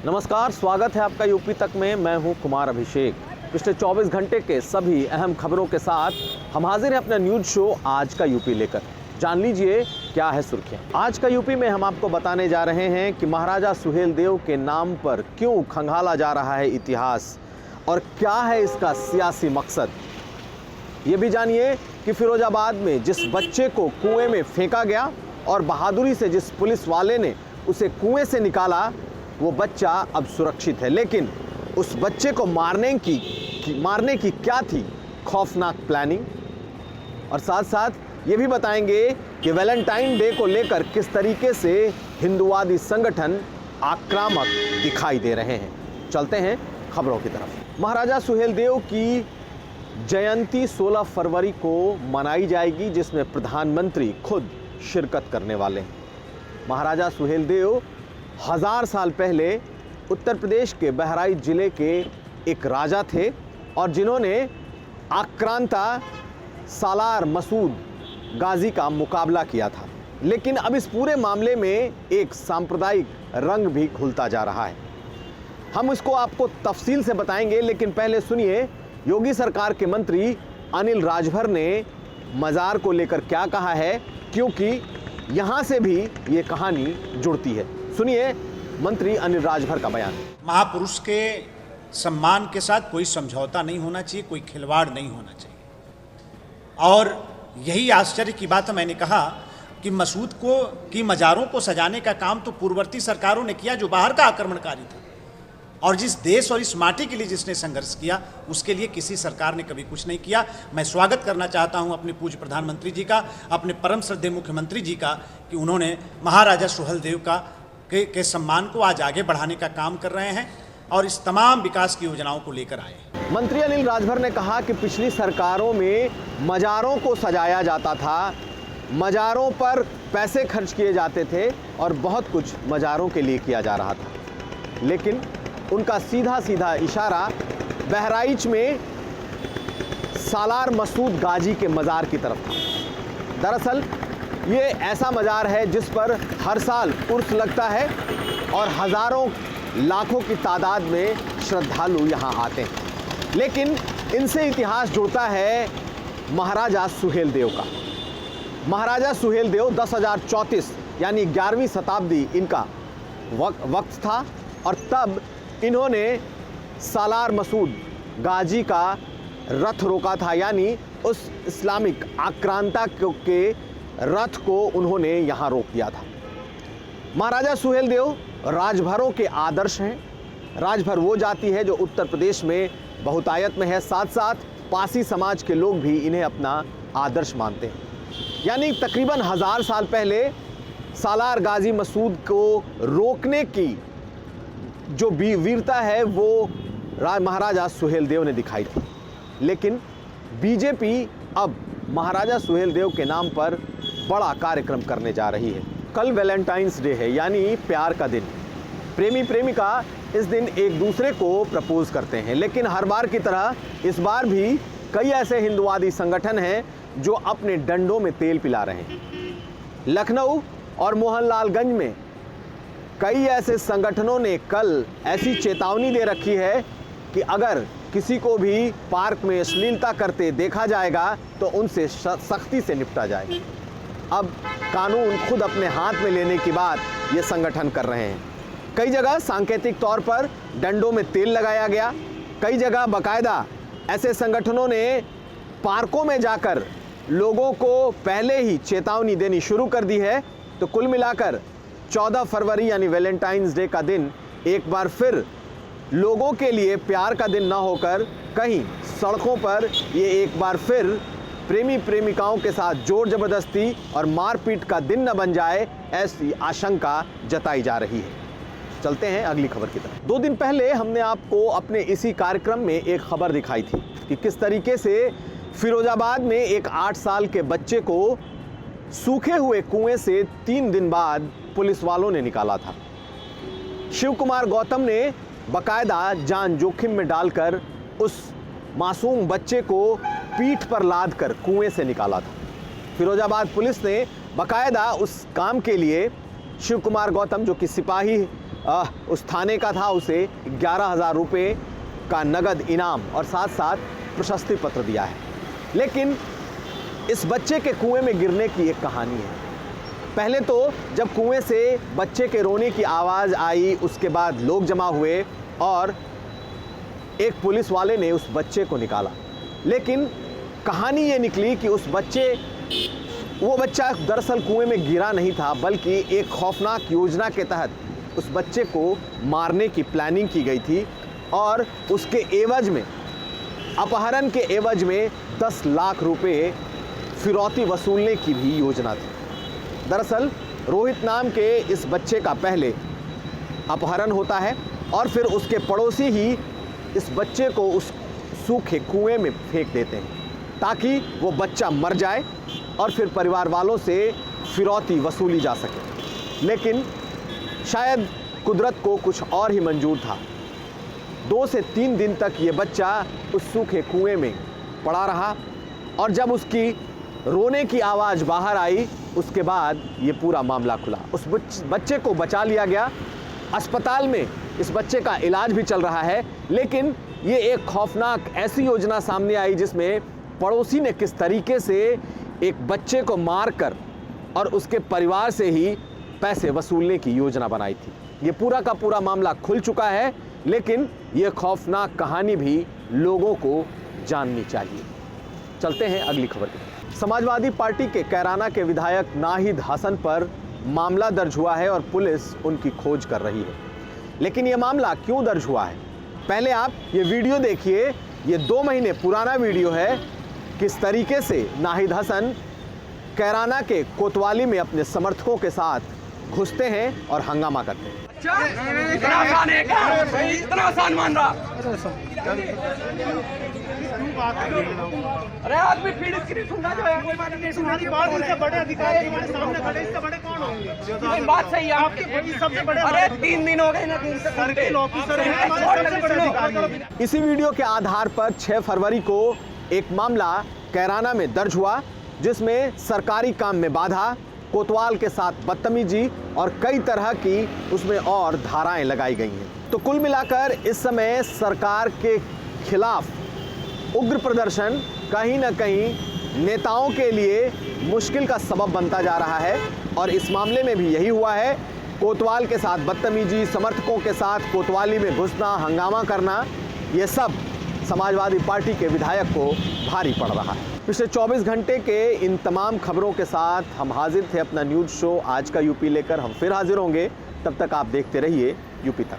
नमस्कार, स्वागत है आपका यूपी तक में। मैं हूं कुमार अभिषेक। पिछले 24 घंटे के सभी अहम खबरों के साथ हम हाजिर हैं अपना न्यूज शो आज का यूपी लेकर। जान लीजिए क्या है सुर्खियां। आज का यूपी में हम आपको बताने जा रहे हैं कि महाराजा सुहेलदेव के नाम पर क्यों खंगाला जा रहा है इतिहास और क्या है इसका सियासी मकसद। ये भी जानिए कि फिरोजाबाद में जिस बच्चे को कुएं में फेंका गया और बहादुरी से जिस पुलिस वाले ने उसे कुएं से निकाला, वो बच्चा अब सुरक्षित है। लेकिन उस बच्चे को मारने की क्या थी खौफनाक प्लानिंग। और साथ साथ ये भी बताएंगे कि वैलेंटाइन डे को लेकर किस तरीके से हिंदुवादी संगठन आक्रामक दिखाई दे रहे हैं। चलते हैं खबरों की तरफ। महाराजा सुहेलदेव की जयंती 16 फरवरी को मनाई जाएगी, जिसमें प्रधानमंत्री खुद शिरकत करने वाले हैं। महाराजा सुहेलदेव 1000 साल पहले उत्तर प्रदेश के बहराइच जिले के एक राजा थे और जिन्होंने आक्रांता सालार मसूद गाजी का मुकाबला किया था। लेकिन अब इस पूरे मामले में एक सांप्रदायिक रंग भी घुलता जा रहा है। हम इसको आपको तफसील से बताएंगे, लेकिन पहले सुनिए योगी सरकार के मंत्री अनिल राजभर ने मज़ार को लेकर क्या कहा है, क्योंकि यहाँ से भी ये कहानी जुड़ती है। सुनिए मंत्री अनिल राजभर का बयान। महापुरुष के सम्मान के साथ कोई समझौता नहीं होना चाहिए, कोई खिलवाड़ नहीं होना चाहिए। और यही आश्चर्य की बात है, मैंने कहा कि मसूद की मज़ारों को सजाने का काम तो पूर्ववर्ती सरकारों ने किया, जो बाहर का आक्रमणकारी था। और जिस देश और इस माटी के लिए जिसने संघर्ष किया, उसके लिए किसी सरकार ने कभी कुछ नहीं किया। मैं स्वागत करना चाहता हूं अपने पूज्य प्रधानमंत्री जी का, अपने परम श्रद्धेय मुख्यमंत्री जी का, कि उन्होंने महाराजा सुहेलदेव के सम्मान को आज आगे बढ़ाने का काम कर रहे हैं और इस तमाम विकास की योजनाओं को लेकर आए हैं। मंत्री अनिल राजभर ने कहा कि पिछली सरकारों में मज़ारों को सजाया जाता था, मज़ारों पर पैसे खर्च किए जाते थे और बहुत कुछ मज़ारों के लिए किया जा रहा था। लेकिन उनका सीधा सीधा इशारा बहराइच में सालार मसूद गाजी के मज़ार की तरफ था। दरअसल ये ऐसा मज़ार है जिस पर हर साल उर्स लगता है और हज़ारों लाखों की तादाद में श्रद्धालु यहाँ आते हैं। लेकिन इनसे इतिहास जुड़ता है महाराजा सुहेलदेव का। महाराजा सुहेलदेव 10,034 यानी 11वीं शताब्दी इनका वक्त था और तब इन्होंने सालार मसूद गाजी का रथ रोका था, यानी उस इस्लामिक आक्रांता के रथ को उन्होंने यहाँ रोक दिया था। महाराजा सुहेलदेव राजभरों के आदर्श हैं। राजभर वो जाति है जो उत्तर प्रदेश में बहुतायत में है। साथ साथ पासी समाज के लोग भी इन्हें अपना आदर्श मानते हैं। यानी तकरीबन 1000 साल पहले सालार गाजी मसूद को रोकने की जो वीरता है वो महाराजा सुहेलदेव ने दिखाई थी। लेकिन बीजेपी अब महाराजा सुहेलदेव के नाम पर बड़ा कार्यक्रम करने जा रही है। कल वैलेंटाइंस डे है, यानी प्यार का दिन। प्रेमी प्रेमिका इस दिन एक दूसरे को प्रपोज करते हैं। लेकिन हर बार की तरह इस बार भी कई ऐसे हिंदुवादी संगठन हैं जो अपने डंडों में तेल पिला रहे हैं। लखनऊ और मोहनलालगंज में कई ऐसे संगठनों ने कल ऐसी चेतावनी दे रखी है कि अगर किसी को भी पार्क में अश्लीलता करते देखा जाएगा तो उनसे सख्ती से निपटा जाएगा। अब कानून खुद अपने हाथ में लेने की बात ये संगठन कर रहे हैं। कई जगह सांकेतिक तौर पर डंडों में तेल लगाया गया। कई जगह बाकायदा ऐसे संगठनों ने पार्कों में जाकर लोगों को पहले ही चेतावनी देनी शुरू कर दी है। तो कुल मिलाकर 14 फरवरी यानी वैलेंटाइंस डे का दिन एक बार फिर लोगों के लिए प्यार का दिन ना होकर कहीं सड़कों पर ये एक बार फिर प्रेमी प्रेमिकाओं के साथ जोर जबरदस्ती और मारपीट का दिन न बन जाए, ऐसी आशंका जताई जा रही है। चलते हैं अगली खबर की तरफ। 2 दिन पहले हमने आपको अपने इसी कार्यक्रम में एक खबर दिखाई थी कि किस तरीके से फिरोजाबाद में एक 8 साल के बच्चे को सूखे हुए कुएं से 3 दिन बाद पुलिस वालों ने निकाला था। शिव कुमार गौतम ने बाकायदा जान जोखिम में डालकर उस मासूम बच्चे को पीठ पर लाद कर कुएं से निकाला था। फिरोजाबाद पुलिस ने बाकायदा उस काम के लिए शिव कुमार गौतम, जो कि सिपाही उस थाने का था, उसे 11,000 रुपये का नगद इनाम और साथ साथ प्रशस्ति पत्र दिया है। लेकिन इस बच्चे के कुएं में गिरने की एक कहानी है। पहले तो जब कुएं से बच्चे के रोने की आवाज़ आई, उसके बाद लोग जमा हुए और एक पुलिस वाले ने उस बच्चे को निकाला। लेकिन कहानी ये निकली कि वो बच्चा दरअसल कुएं में गिरा नहीं था, बल्कि एक खौफनाक योजना के तहत उस बच्चे को मारने की प्लानिंग की गई थी और उसके एवज में, अपहरण के एवज में 10 लाख रुपए फिरौती वसूलने की भी योजना थी। दरअसल रोहित नाम के इस बच्चे का पहले अपहरण होता है और फिर उसके पड़ोसी ही इस बच्चे को उस सूखे कुएं में फेंक देते हैं ताकि वो बच्चा मर जाए और फिर परिवार वालों से फिरौती वसूली जा सके। लेकिन शायद कुदरत को कुछ और ही मंजूर था। 2 से 3 दिन तक ये बच्चा उस सूखे कुएं में पड़ा रहा और जब उसकी रोने की आवाज़ बाहर आई, उसके बाद ये पूरा मामला खुला। उस बच्चे को बचा लिया गया। अस्पताल में इस बच्चे का इलाज भी चल रहा है। लेकिन ये एक खौफनाक ऐसी योजना सामने आई जिसमें पड़ोसी ने किस तरीके से एक बच्चे को मारकर और उसके परिवार से ही पैसे वसूलने की योजना बनाई थी। ये पूरा का पूरा मामला खुल चुका है, लेकिन ये खौफनाक कहानी भी लोगों को जाननी चाहिए। चलते हैं अगली खबर की। समाजवादी पार्टी के कैराना के विधायक नाहिद हसन पर मामला दर्ज हुआ है और पुलिस उनकी खोज कर रही है। लेकिन ये मामला क्यों दर्ज हुआ है, पहले आप ये वीडियो देखिए। ये 2 महीने पुराना वीडियो है, किस तरीके से नाहिद हसन कैराना के कोतवाली में अपने समर्थकों के साथ घुसते हैं और हंगामा करते हैं। इतना आसान मान रहा। अरे आदमी पीड़ित की नहीं सुनना जो है, कोई बात नहीं सुननी। बात इससे बड़े अधिकारी हमारे सामने खड़े, इससे बड़े कौन होंगे? बात सही है आपकी, सबसे बड़े। अरे 3 दिन हो गए ना, 3 से सर्किल ऑफिसर है, सबसे बड़े अधिकारी। इसी वीडियो के आधार पर 6 फरवरी को एक मामला कैराना में दर्ज हुआ जिसमें सरकारी काम में बाधा, कोतवाल के साथ बदतमीजी और कई तरह की उसमें और धाराएं लगाई गई हैं। तो कुल मिलाकर इस समय सरकार के खिलाफ उग्र प्रदर्शन कहीं ना कहीं नेताओं के लिए मुश्किल का सबब बनता जा रहा है और इस मामले में भी यही हुआ है। कोतवाल के साथ बदतमीजी, समर्थकों के साथ कोतवाली में घुसना, हंगामा करना, ये सब समाजवादी पार्टी के विधायक को भारी पड़ रहा है। पिछले 24 घंटे के इन तमाम खबरों के साथ हम हाजिर थे अपना न्यूज़ शो आज का यूपी लेकर। हम फिर हाजिर होंगे, तब तक आप देखते रहिए यूपी तक।